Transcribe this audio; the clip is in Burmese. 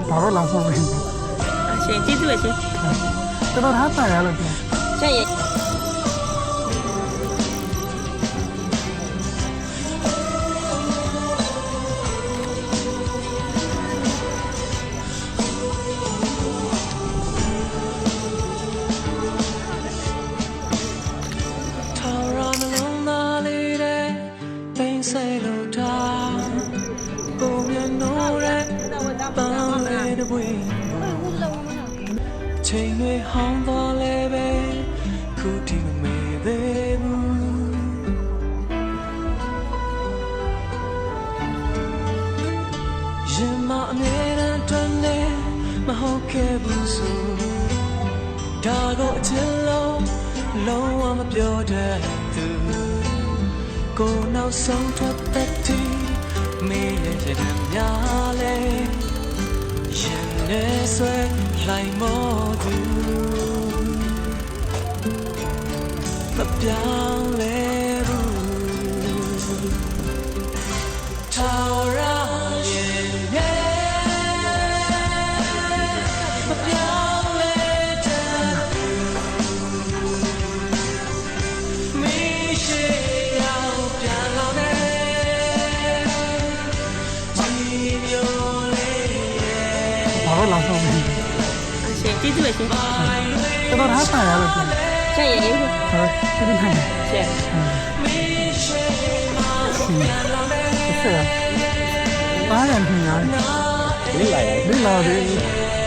ဘာလို့လာဆုံးလဲ အရှင်ကျေးဇူးပဲရှင် ကျွန်တော်ထားတိုင်ရလို့ပြော ရှင်ရဲ့ ချိန်တွေဟောင်းသွားလဲပဲခုထိမမေ့သေးဘူးရင်မအမြဲတမ်းတွင်နေမဟုတ်ခဲ့ဘူးဆိုဒါကိုအချစ်လုံးဝမပြောတတ်သူကိုနောက်ဆုံးထွက်သက်တီမေးရတဲ့များလဲရင်နဲ့ဆွဲလိုက်မောသူမပြောင်းလဲဘူးထာဝရရင်နဲ့မပြောင်းလဲတဲ့မရှိရောက်ပြန်လာမယ်ဒီမျိုးလေးဘာလို့လာဆုံးလဲ အရှင်ကျေးဇူးပဲရှင် ကျွန်တော်ထားတိုင်ရလို့ပြော ရှင်ရဲ့ ဟုတ်ကဲ့ဒီနေ့ ရှင် ဆက်ပါရန်ခင်ဗျာ လေးလာရ ဒီလာဒီ အ